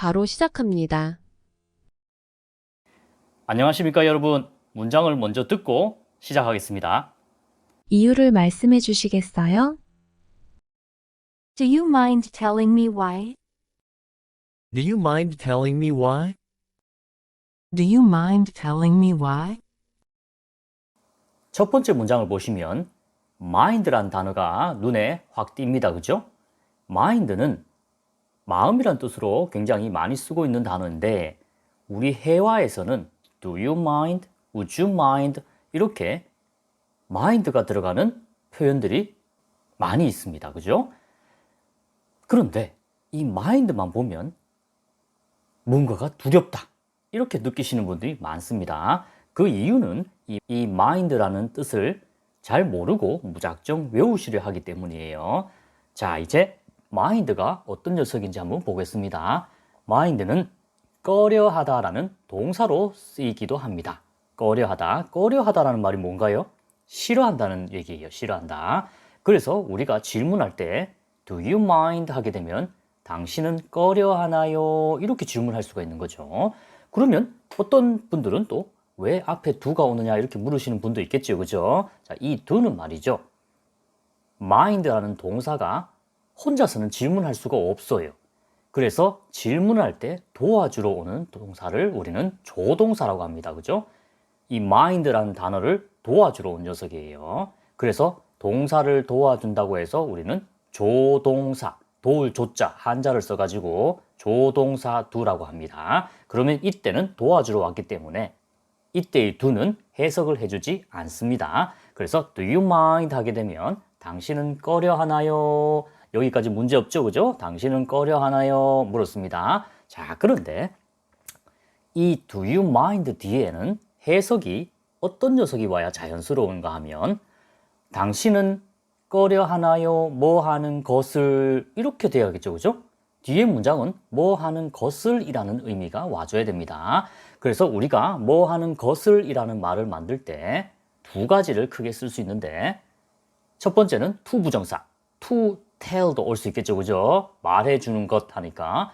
바로 시작합니다. 안녕하십니까 여러분. 문장을 먼저 듣고 시작하겠습니다. 이유를 말씀해 주시겠어요? Do you mind telling me why? Do you mind telling me why? Do you mind telling me why? 첫 번째 문장을 보시면 mind란 단어가 눈에 확 띕니다. 그죠? mind는 마음이란 뜻으로 굉장히 많이 쓰고 있는 단어인데 우리 회화에서는 do you mind, would you mind 이렇게 mind가 들어가는 표현들이 많이 있습니다. 그죠? 그런데 이 mind만 보면 뭔가가 두렵다 이렇게 느끼시는 분들이 많습니다. 그 이유는 이 mind라는 뜻을 잘 모르고 무작정 외우시려 하기 때문이에요. 자, 이제 mind가 어떤 녀석인지 한번 보겠습니다. mind는 꺼려하다라는 동사로 쓰이기도 합니다. 꺼려하다라는 말이 뭔가요? 싫어한다는 얘기예요. 싫어한다. 그래서 우리가 질문할 때 Do you mind? 하게 되면 당신은 꺼려하나요? 이렇게 질문할 수가 있는 거죠. 그러면 어떤 분들은 또 왜 앞에 do가 오느냐 이렇게 물으시는 분도 있겠죠. 그죠? 자, 이 do는 말이죠. mind라는 동사가 혼자서는 질문할 수가 없어요. 그래서 질문할 때 도와주러 오는 동사를 우리는 조동사라고 합니다. 그죠? 이 mind라는 단어를 도와주러 온 녀석이에요. 그래서 동사를 도와준다고 해서 우리는 조동사, 도울 조자 한자를 써가지고 조동사 do라고 합니다. 그러면 이때는 도와주러 왔기 때문에 이때의 do는 해석을 해주지 않습니다. 그래서 do you mind 하게 되면 당신은 꺼려하나요? 여기까지 문제 없죠, 그죠? 당신은 꺼려하나요? 물었습니다. 자, 그런데 이 do you mind 뒤에는 해석이 어떤 녀석이 와야 자연스러운가 하면 당신은 꺼려하나요? 뭐 하는 것을 이렇게 돼야겠죠, 그죠? 뒤에 문장은 뭐 하는 것을 이라는 의미가 와줘야 됩니다. 그래서 우리가 뭐 하는 것을 이라는 말을 만들 때 두 가지를 크게 쓸 수 있는데 첫 번째는 to 부정사, to tell도 올 수 있겠죠, 그죠? 말해주는 것 하니까.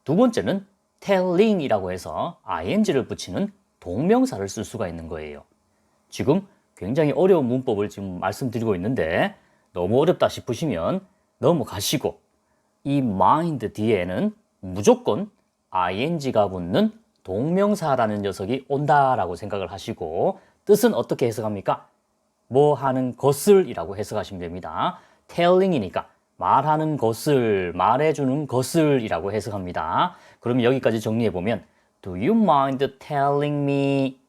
두 번째는 telling이라고 해서 ing를 붙이는 동명사를 쓸 수가 있는 거예요. 지금 굉장히 어려운 문법을 지금 말씀드리고 있는데 너무 어렵다 싶으시면 넘어가시고 이 mind 뒤에는 무조건 ing가 붙는 동명사라는 녀석이 온다라고 생각을 하시고 뜻은 어떻게 해석합니까? 뭐 하는 것을 이라고 해석하시면 됩니다. telling이니까 말하는 것을, 말해주는 것을 이라고 해석합니다. 그러면 여기까지 정리해보면 Do you mind telling me?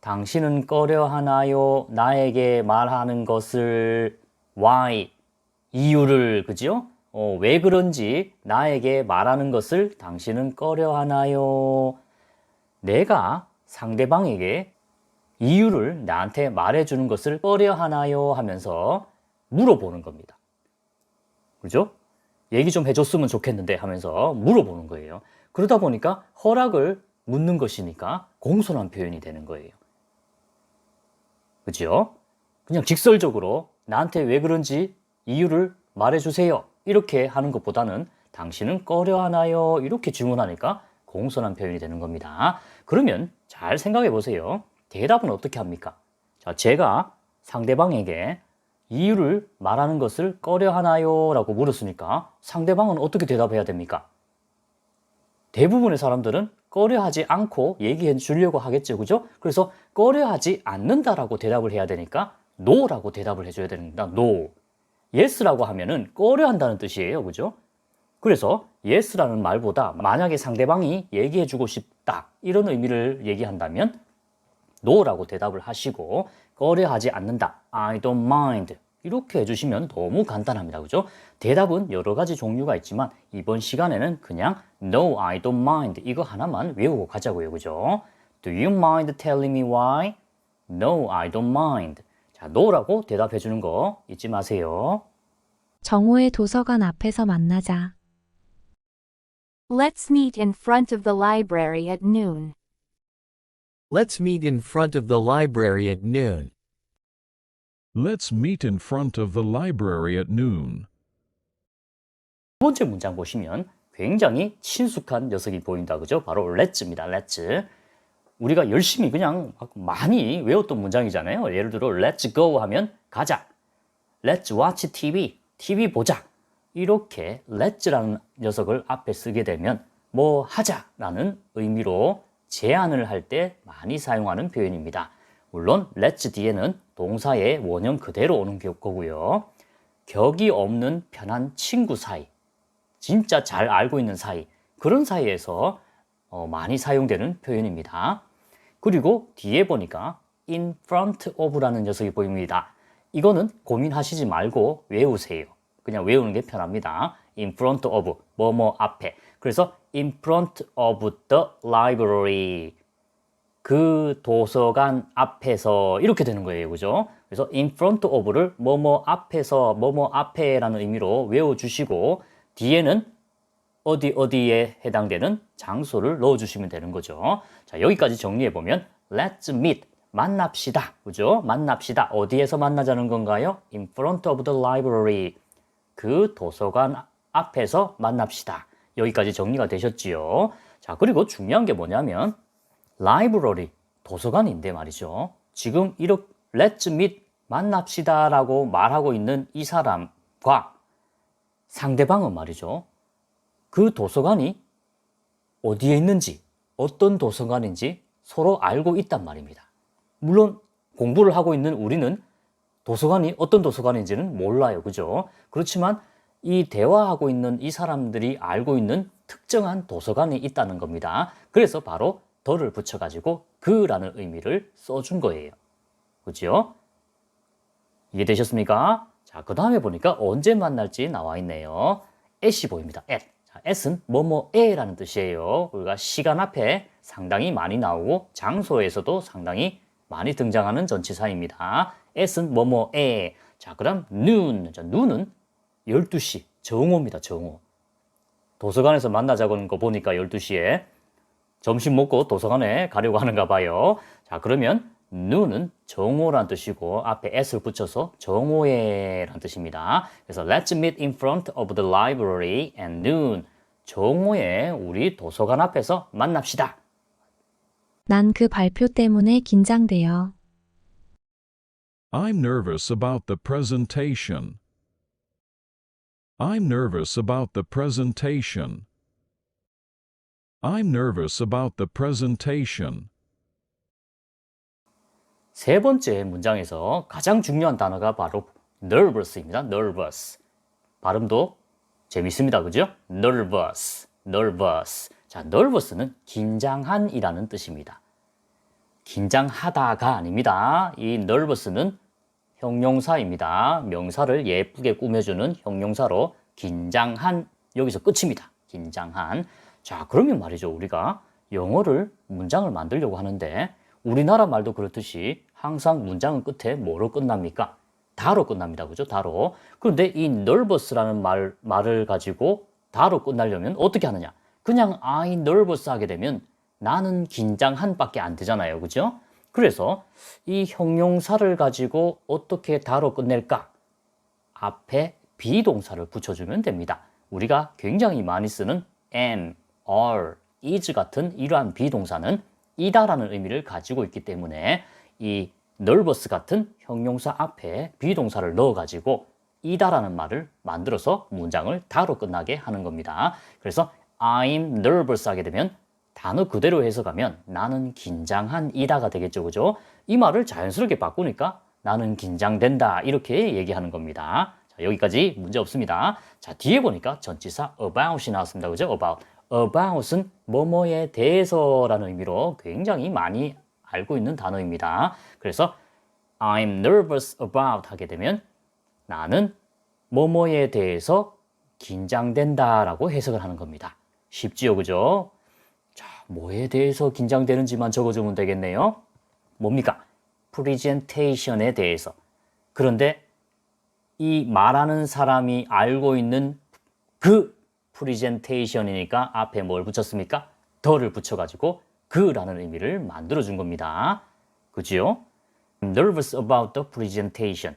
당신은 꺼려하나요? 나에게 말하는 것을 why? 이유를, 그죠? 왜 그런지 나에게 말하는 것을 당신은 꺼려하나요? 내가 상대방에게 이유를 나한테 말해주는 것을 꺼려하나요? 하면서 물어보는 겁니다. 그죠? 얘기 좀 해줬으면 좋겠는데 하면서 물어보는 거예요. 그러다 보니까 허락을 묻는 것이니까 공손한 표현이 되는 거예요. 그죠? 그냥 직설적으로 나한테 왜 그런지 이유를 말해주세요. 이렇게 하는 것보다는 당신은 꺼려하나요? 이렇게 질문하니까 공손한 표현이 되는 겁니다. 그러면 잘 생각해 보세요. 대답은 어떻게 합니까? 자, 제가 상대방에게 이유를 말하는 것을 꺼려하나요? 라고 물었으니까 상대방은 어떻게 대답해야 됩니까? 대부분의 사람들은 꺼려하지 않고 얘기해 주려고 하겠죠. 그죠? 그래서 꺼려하지 않는다라고 대답을 해야 되니까 no라고 대답을 해줘야 됩니다. no. yes라고 하면은 꺼려한다는 뜻이에요. 그죠? 그래서 yes라는 말보다 만약에 상대방이 얘기해 주고 싶다 이런 의미를 얘기한다면 no라고 대답을 하시고 꺼려하지 않는다 I don't mind 이렇게 해주시면 너무 간단합니다. 그죠? 대답은 여러 가지 종류가 있지만 이번 시간에는 그냥 No, I don't mind 이거 하나만 외우고 가자고요. 그죠? Do you mind telling me why? No, I don't mind. 자, no라고 대답해 주는 거 잊지 마세요. 정오의 도서관 앞에서 만나자. Let's meet in front of the library at noon. Let's meet in front of the library at noon. Let's meet in front of the library at noon. 두 번째 문장 보시면 굉장히 친숙한 녀석이 보인다. 그죠? 바로 let's입니다. let's. 우리가 열심히 그냥 많이 외웠던 문장이잖아요. 예를 들어 let's go 하면 가자. let's watch TV. TV 보자. 이렇게 let's라는 녀석을 앞에 쓰게 되면 뭐 하자라는 의미로 제안을 할 때 많이 사용하는 표현입니다. 물론 let's 뒤에는 동사의 원형 그대로 오는 거고요. 격이 없는 편한 친구 사이, 진짜 잘 알고 있는 사이, 그런 사이에서 많이 사용되는 표현입니다. 그리고 뒤에 보니까 in front of라는 녀석이 보입니다. 이거는 고민하시지 말고 외우세요. 그냥 외우는 게 편합니다. in front of, 뭐뭐 앞에. 그래서 in front of the library. 그 도서관 앞에서 이렇게 되는 거예요. 그죠? 그래서 in front of를 뭐뭐 앞에서, 뭐뭐 앞에라는 의미로 외워주시고 뒤에는 어디에 해당되는 장소를 넣어주시면 되는 거죠. 자, 여기까지 정리해보면 let's meet, 만납시다. 그죠? 만납시다. 어디에서 만나자는 건가요? in front of the library. 그 도서관 앞에서 만납시다. 여기까지 정리가 되셨지요. 자, 그리고 중요한 게 뭐냐면 library, 도서관인데 말이죠. 지금 이렇게 let's meet, 만납시다 라고 말하고 있는 이 사람과 상대방은 말이죠. 그 도서관이 어디에 있는지, 어떤 도서관인지 서로 알고 있단 말입니다. 물론 공부를 하고 있는 우리는 도서관이 어떤 도서관인지는 몰라요. 그죠? 그렇지만 이 대화하고 있는 이 사람들이 알고 있는 특정한 도서관이 있다는 겁니다. 그래서 바로 더를 붙여가지고 그라는 의미를 써준 거예요. 그죠? 이해되셨습니까? 자, 그 다음에 보니까 언제 만날지 나와 있네요. at이 보입니다. at. 자, at은 뭐뭐에라는 뜻이에요. 우리가 시간 앞에 상당히 많이 나오고 장소에서도 상당히 많이 등장하는 전치사입니다. at은 뭐뭐에. 자, 그 다음 noon. 자, noon은 12시, 정오입니다. 정오. 도서관에서 만나자고 하는 거 보니까 12시에 점심 먹고 도서관에 가려고 하는가 봐요. 자, 그러면 noon은 정오란 뜻이고 앞에 s를 붙여서 정오에란 뜻입니다. 그래서 let's meet in front of the library at noon. 정오에 우리 도서관 앞에서 만납시다. 난 그 발표 때문에 긴장돼요. I'm nervous about the presentation. I'm nervous about the presentation. I'm nervous about the presentation. 세 번째 문장에서 가장 중요한 단어가 바로 nervous입니다. nervous. 발음도 재밌습니다. 그죠? nervous, nervous. 자, nervous는 긴장한이라는 뜻입니다. 긴장하다가 아닙니다. 이 nervous는 형용사입니다. 명사를 예쁘게 꾸며주는 형용사로 긴장한, 여기서 끝입니다. 긴장한. 자, 그러면 말이죠. 우리가 영어를 문장을 만들려고 하는데 우리나라 말도 그렇듯이 항상 문장은 끝에 뭐로 끝납니까? 다로 끝납니다. 그죠? 다로. 그런데 이 nervous라는 말을 가지고 다로 끝나려면 어떻게 하느냐? 그냥 I'm nervous 하게 되면 나는 긴장한 밖에 안 되잖아요. 그죠? 그래서 이 형용사를 가지고 어떻게 다로 끝낼까? 앞에 비동사를 붙여주면 됩니다. 우리가 굉장히 많이 쓰는 am, are, is 같은 이러한 비동사는 이다라는 의미를 가지고 있기 때문에 이 nervous 같은 형용사 앞에 비동사를 넣어가지고 이다라는 말을 만들어서 문장을 다로 끝나게 하는 겁니다. 그래서 I'm nervous 하게 되면 단어 그대로 해석하면 나는 긴장한 이다가 되겠죠. 그죠? 이 말을 자연스럽게 바꾸니까 나는 긴장된다 이렇게 얘기하는 겁니다. 자, 여기까지 문제 없습니다. 자, 뒤에 보니까 전치사 about이 나왔습니다. 그죠? about은 뭐뭐에 대해서라는 의미로 굉장히 많이 알고 있는 단어입니다. 그래서 I'm nervous about 하게 되면 나는 뭐뭐에 대해서 긴장된다라고 해석을 하는 겁니다. 쉽지요, 그죠? 자, 뭐에 대해서 긴장되는지만 적어주면 되겠네요. 뭡니까? presentation에 대해서. 그런데 이 말하는 사람이 알고 있는 그 presentation이니까 앞에 뭘 붙였습니까? 더를 붙여가지고 그라는 의미를 만들어준 겁니다. 그지요? I'm nervous about the presentation.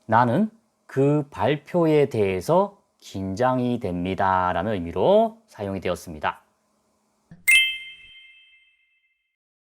나는 그 발표에 대해서 긴장이 됩니다 라는 의미로 사용이 되었습니다.